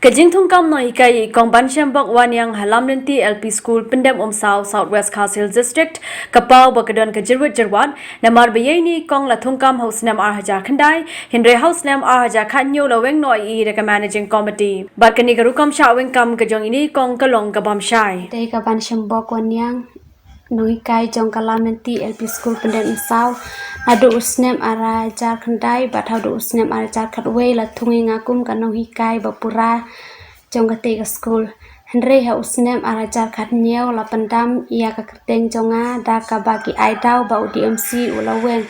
Kajingthung Kam Nonghikai Kong Banshambok Wanyang Lamlynti LP School Pyndenumsaw Southwest Khasi District Kapau Bakadon Jyrwit Jyrwat Namar Bayani Kong Latungkam House Nam Hajar Khandai Hindre House Nam Hajar Khanyo Laweng Noi Reka Managing Committee Barkani Garukam Shawing Kam Kajong ini Kong Kalong Kabam Shai Day ka Banshambok Wanyang Nonghikai jong ka Lamlynti LP School Pyndenumsaw Adu usnem ara jar khandai bat hadu usnem ara jar khatway la thungi ngakum ka Nonghikai bapura jong ka te ka school Henry ha usnem ara jar khat nyeo la pandam ia ka kerteng jonga da ka bagi aidau ba UDMC ulaweng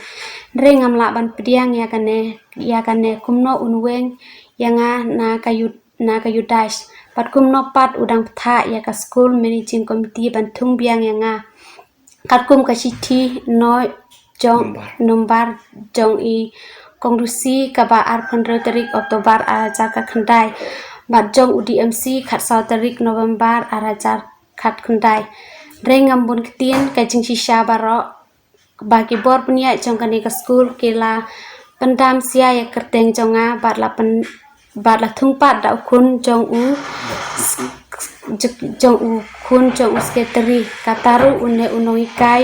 Henry ngam la ban pediang ya kane kumno unweng yanga na kayudash pat kumno pat udang ptha ya ka school managing committee ban thung biang yanga katkum ka chithi noi jong number jong i kongdusi kaba ar 15 tarik Oktober arajar ka khandai bat jong UDMC khat 2 tarik November arajar khat khandai rengam bun ketien ka jing shisha baro bagi bor punya jong ka ka school kila pendam sia ya kerteng jonga bat la thung pat da kun jong u sekretari kataru une Nonghikai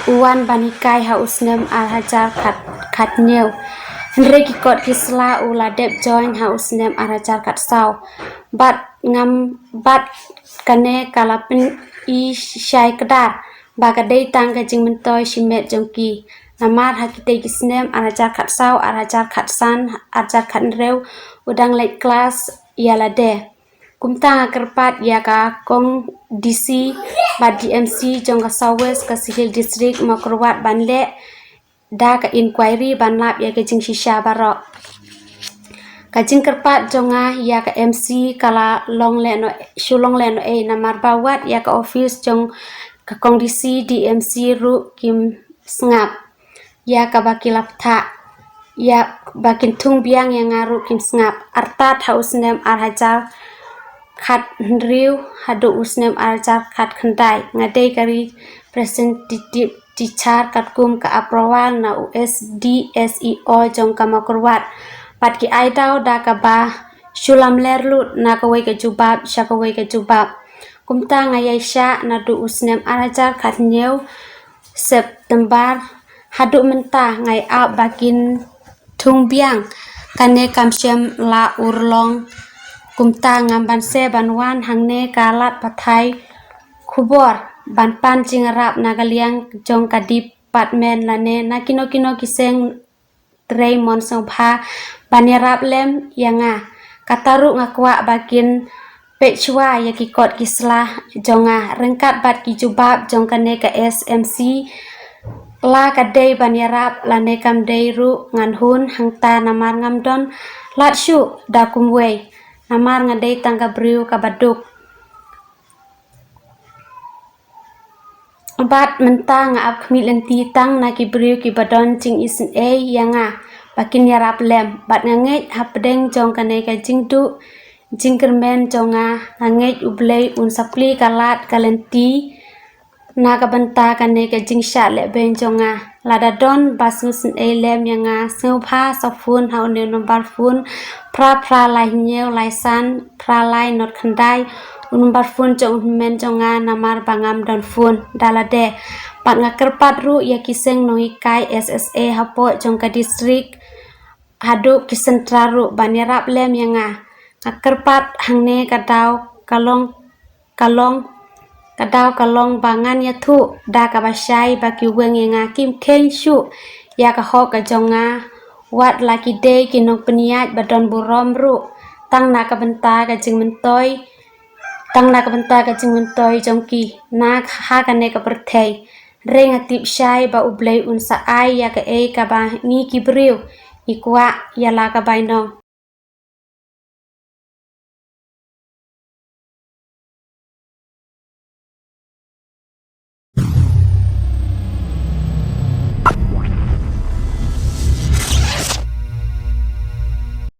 uwan banikai ha usnem al hajar khat new Henry ki kot kisla ula dep join ha usnem al hajar khat saw bat kane kalapin i shai kedar bagadei tang ka jing mentoy shimet jongki namar hakite kisnem al hajar khat saw al hajar khat san al hajar khat rew udang late class yalade kumtang kerpat ya ka kong DC ba DMC jong ka Southwest ka Sihil District makrwat banle da ka inquiry banlap ya ka jing shisha barok ka jing kerpat jonga ya ka MC kala long le no namar bawat ya ka office jong ka kong DC DMC ru kim sngap ya ka bakilap tha ya bakin thung biang yang ngaru kim sngap artat haus nem ar hajar khat riu hadu usnem arjar khat khandai ngadei kari representative teacher katkum ka approval na USD SEO jong ka makrwat pat ki aidau da ka ba shulam lerlut na ka wei ka jubab shakawei ka jubab kumta ngayai sha na du usnem arjar khat new September hadu menta ngai a bakin thung biang kane kamsem la urlong kumta ngam ban se banwan hangne kalat pathai khubor ban pan jingarap nagaliang jong ka department lane nakino kiseng trei mon songpha banyarap lem yanga kataru ngakwa bakin pechwa yaki kot kisla jonga rengkat bat ki jubab jong kane ka SMC la ka dei banyarap lane kam dei ru nganhun hangta namar ngamdon latshu da kumwei namar ngadei tangga briu ka baduk bat menta nga ap Lamlynti tang na ki briu ki badon jing isin yanga bakin yarap lem bat ngangej hapdeng jong kane ka jingdu jingkermen jonga ngangej ublei un sapli kalat kalenti na ka banta kane ka jingsha le ben jonga lada don basus lem yanga sngpha safun ha ne number fun pra lai nyeu lai san pra lai not khandai number fun jong men jonga namar bangam don fun dalade pat ngakerpat ru ya kiseng Nonghikai SSA hapo jong ka district hadu kisentra ru banyarap lem yanga ngakerpat hangne kalong bangan ya thu da ka basai baki weng yanga kim ken shu ya ka ho ka jonga wat laki day kinong peniat badon burom ru tang na ka benta ka jing mentoy jongki na ha ka ne ka perthei reng atip shai ba ublei un sa ai ya ka ba ni ki briu ikwa ya la ka baino